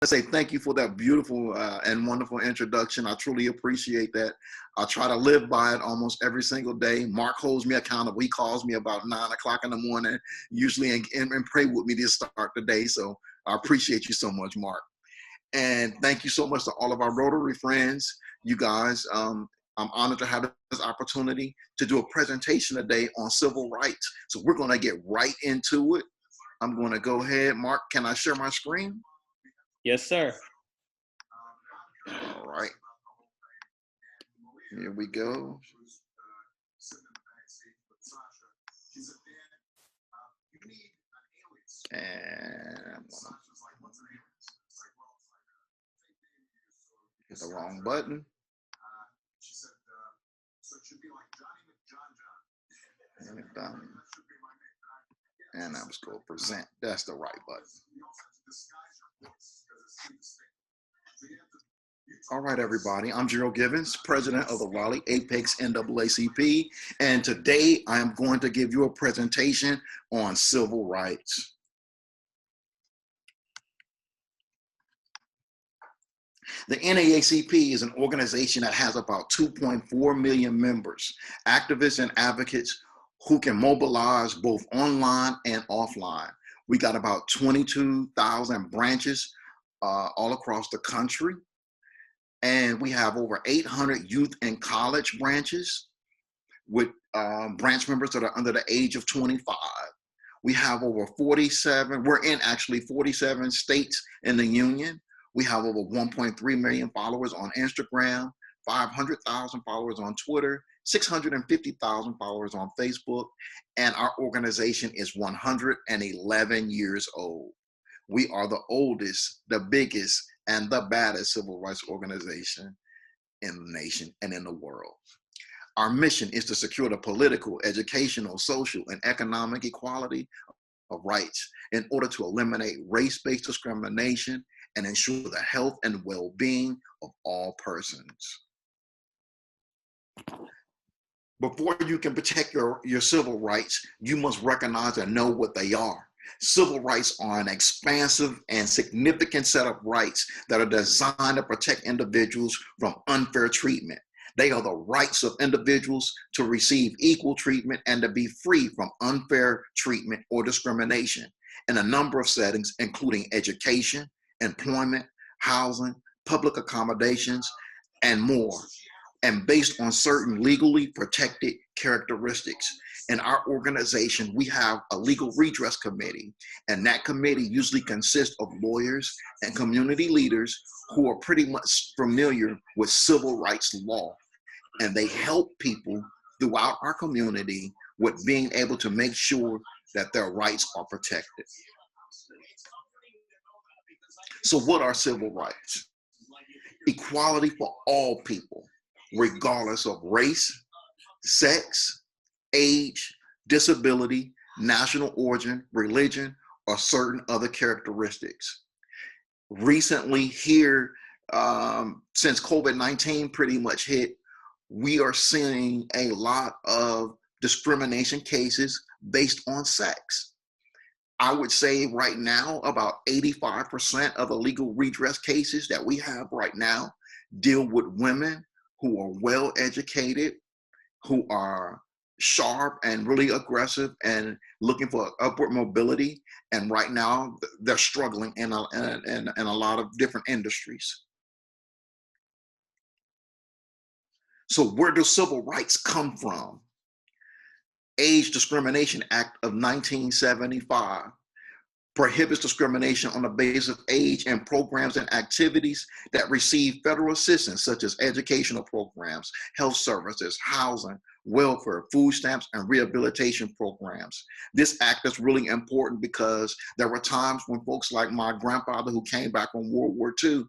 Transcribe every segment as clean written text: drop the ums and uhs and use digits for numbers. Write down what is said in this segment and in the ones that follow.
to say thank you for that beautiful and wonderful introduction. I truly appreciate that. I try to live by it almost every single day. Mark holds me accountable. He calls me about 9 o'clock in the morning, usually, and pray with me to start the day. So I appreciate you so much, Mark. And thank you so much to all of our Rotary friends, you guys. I'm honored to have this opportunity to do a presentation today on civil rights. So we're going to get right into it. I'm going to go ahead. Mark, can I share my screen? Yes, sir. All right. Here we go. And hit the wrong button. And I'm just going to present. That's the right button. All right, everybody. I'm Gerald Givens, president of the Raleigh-Apex NAACP, and today I am going to give you a presentation on civil rights. The NAACP is an organization that has about 2.4 million members, activists and advocates who can mobilize both online and offline. We got about 22,000 branches all across the country. And we have over 800 youth and college branches with branch members that are under the age of 25. We have over 47, we're in actually 47 states in the union. We have over 1.3 million followers on Instagram, 500,000 followers on Twitter, 650,000 followers on Facebook, and our organization is 111 years old. We are the oldest, the biggest, and the baddest civil rights organization in the nation and in the world. Our mission is to secure the political, educational, social, and economic equality of rights in order to eliminate race-based discrimination and ensure the health and well-being of all persons. Before you can protect your civil rights, you must recognize and know what they are. Civil rights are an expansive and significant set of rights that are designed to protect individuals from unfair treatment. They are the rights of individuals to receive equal treatment and to be free from unfair treatment or discrimination in a number of settings, including education, employment, housing, public accommodations, and more, and based on certain legally protected characteristics. In our organization, we have a legal redress committee, and that committee usually consists of lawyers and community leaders who are pretty much familiar with civil rights law, and they help people throughout our community with being able to make sure that their rights are protected. So what are civil rights? Equality for all people, regardless of race, sex, age, disability, national origin, religion, or certain other characteristics. Recently here, since COVID-19 pretty much hit, we are seeing a lot of discrimination cases based on sex. I would say right now, about 85% of the legal redress cases that we have right now deal with women who are well educated, who are sharp and really aggressive and looking for upward mobility. And right now they're struggling in a lot of different industries. So where do civil rights come from? Age Discrimination Act of 1975 prohibits discrimination on the basis of age and programs and activities that receive federal assistance, such as educational programs, health services, housing, welfare, food stamps, and rehabilitation programs. This act is really important because there were times when folks like my grandfather, who came back from World War II,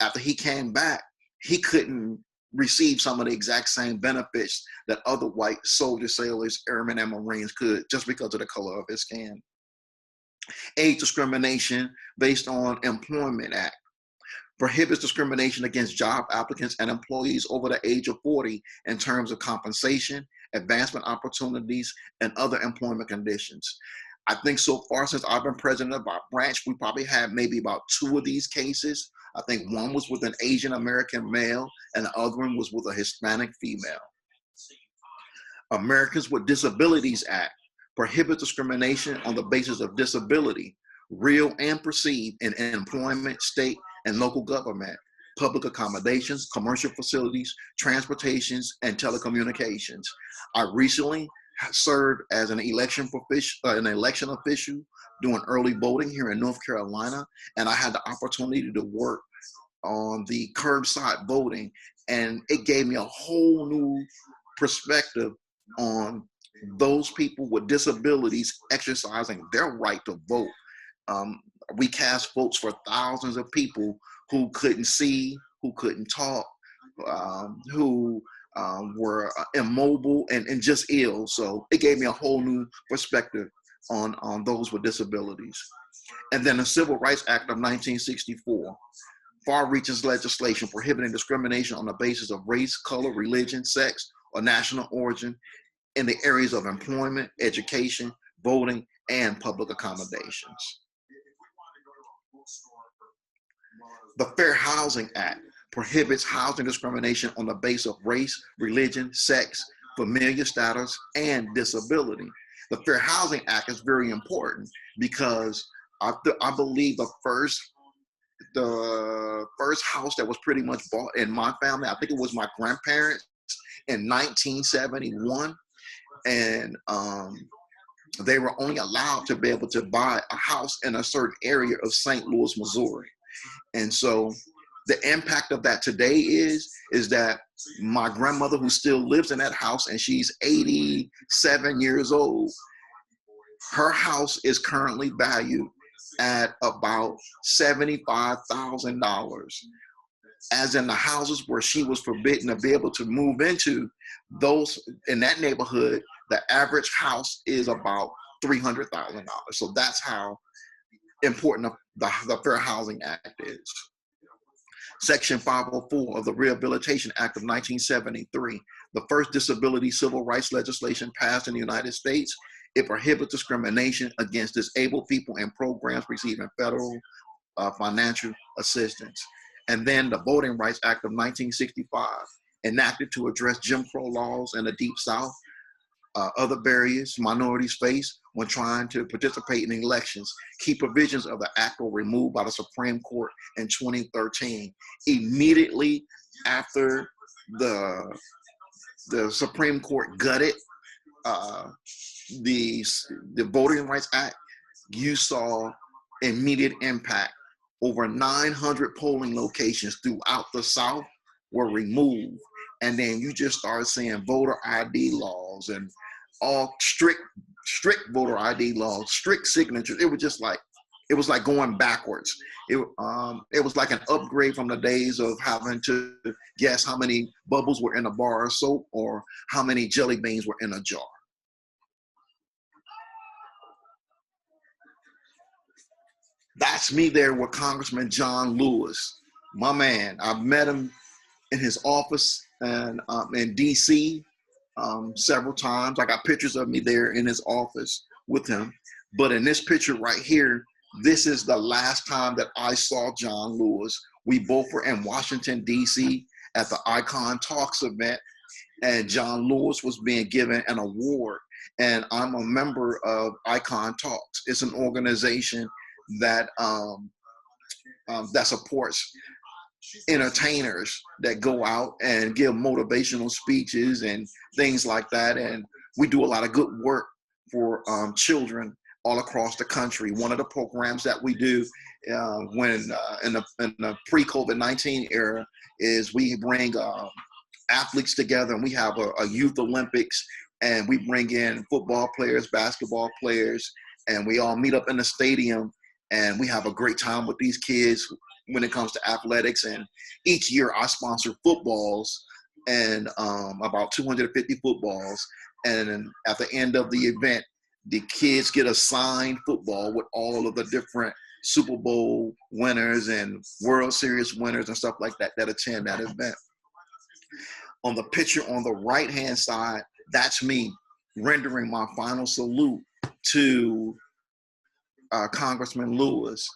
after he came back, he couldn't receive some of the exact same benefits that other white soldiers, sailors, airmen, and Marines could, just because of the color of his skin. Age Discrimination based on Employment Act prohibits discrimination against job applicants and employees over the age of 40 in terms of compensation, advancement opportunities, and other employment conditions. I think so far since I've been president of our branch, we probably had maybe about 2 of these cases. I think one was with an Asian American male and the other one was with a Hispanic female. Americans with Disabilities Act prohibits discrimination on the basis of disability, real and perceived, in employment, state and local government, public accommodations, commercial facilities, transportations, and telecommunications. I recently served as an election official doing early voting here in North Carolina, and I had the opportunity to work on the curbside voting, and it gave me a whole new perspective on those people with disabilities exercising their right to vote. We cast votes for thousands of people who couldn't see, who couldn't talk, who were immobile and just ill. So it gave me a whole new perspective on those with disabilities. And then the Civil Rights Act of 1964, far-reaching legislation prohibiting discrimination on the basis of race, color, religion, sex, or national origin in the areas of employment, education, voting, and public accommodations. The Fair Housing Act prohibits housing discrimination on the basis of race, religion, sex, familial status, and disability. The Fair Housing Act is very important because I believe the first house that was pretty much bought in my family, I think it was my grandparents in 1971. And they were only allowed to be able to buy a house in a certain area of St. Louis, Missouri. And so the impact of that today is that my grandmother, who still lives in that house, and she's 87 years old, her house is currently valued at about $75,000. As in the houses where she was forbidden to be able to move into, those in that neighborhood, the average house is about $300,000. So that's how important the Fair Housing Act is. Section 504 of the Rehabilitation Act of 1973, the first disability civil rights legislation passed in the United States. It prohibits discrimination against disabled people in programs receiving federal financial assistance. And then the Voting Rights Act of 1965, enacted to address Jim Crow laws in the Deep South, other barriers minorities face when trying to participate in elections. Key provisions of the act were removed by the Supreme Court in 2013. Immediately after the Supreme Court gutted the Voting Rights Act, you saw immediate impact. Over 900 polling locations throughout the South were removed. And then you just started seeing voter ID laws and all strict voter ID laws, strict signatures. It was like going backwards. It was like an upgrade from the days of having to guess how many bubbles were in a bar of soap or how many jelly beans were in a jar. That's me there with Congressman John Lewis, my man. I've met him in his office and in DC several times. I got pictures of me there in his office with him. But in this picture right here, this is the last time that I saw John Lewis. We both were in Washington, DC at the Icon Talks event, and John Lewis was being given an award. And I'm a member of Icon Talks. It's an organization that that supports entertainers that go out and give motivational speeches and things like that. And we do a lot of good work for children all across the country. One of the programs that we do when in the pre-COVID-19 era is we bring athletes together, and we have a youth Olympics, and we bring in football players, basketball players, and we all meet up in the stadium, and we have a great time with these kids when it comes to athletics. And each year I sponsor footballs, and about 250 footballs. And at the end of the event, the kids get a signed football with all of the different Super Bowl winners and World Series winners and stuff like that that attend that event. On the picture on the right-hand side, that's me rendering my final salute to Congressman Lewis.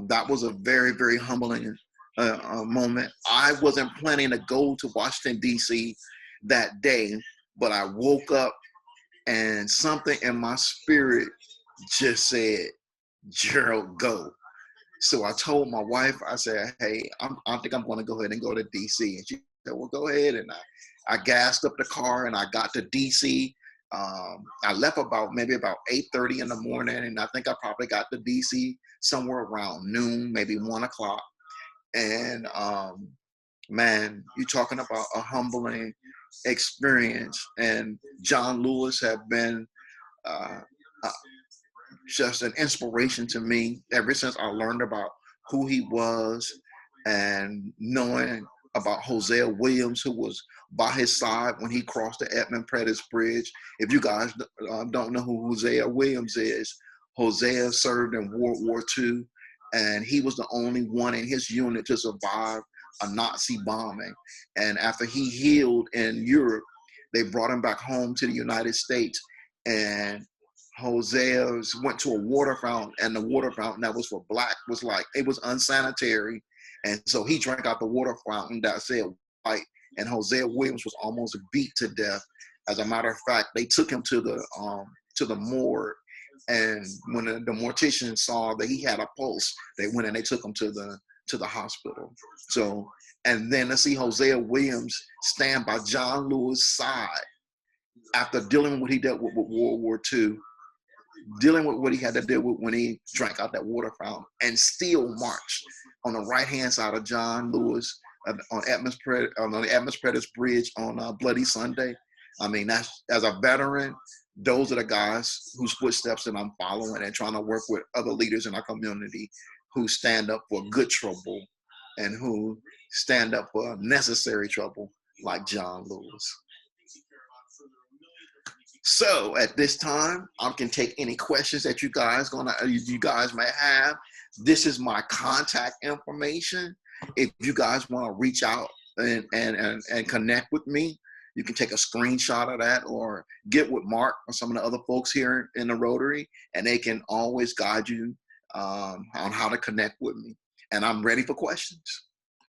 That was a very, very humbling moment. I wasn't planning to go to Washington, D.C. that day, but I woke up and something in my spirit just said, Gerald, go. So I told my wife, I said, hey, I think I'm going to go ahead and go to DC. And she said, well, go ahead. And I gassed up the car and I got to DC. I left maybe about 8:30 in the morning. And I think I probably got to DC somewhere around noon, maybe 1 o'clock. And man, you're talking about a humbling experience. And John Lewis have been uh, just an inspiration to me ever since I learned about who he was and knowing about Hosea Williams, who was by his side when he crossed the Edmund Pettus Bridge. If you guys don't know who Hosea Williams is, Hosea served in World War II, and he was the only one in his unit to survive a Nazi bombing. And after he healed in Europe, they brought him back home to the United States, and Hosea went to a water fountain, and the water fountain that was for black was like, it was unsanitary. And so he drank out the water fountain that said white, and Hosea Williams was almost beat to death. As a matter of fact, they took him to the morgue. And when the mortician saw that he had a pulse, they went and they took him to the hospital. So, and then to see Hosea Williams stand by John Lewis' side after dealing with what he dealt with World War II, dealing with what he had to deal with when he drank out that water fountain, and still marched on the right-hand side of John Lewis on the Edmund Pettus Bridge on Bloody Sunday. I mean, that's, as a veteran, those are the guys whose footsteps that I'm following and trying to work with other leaders in our community who stand up for good trouble and who stand up for necessary trouble, like John Lewis. So at this time, I can take any questions that you guys may have. This is my contact information. If you guys want to reach out and connect with me, you can take a screenshot of that or get with Mark or some of the other folks here in the Rotary, and they can always guide you on how to connect with me. And I'm ready for questions.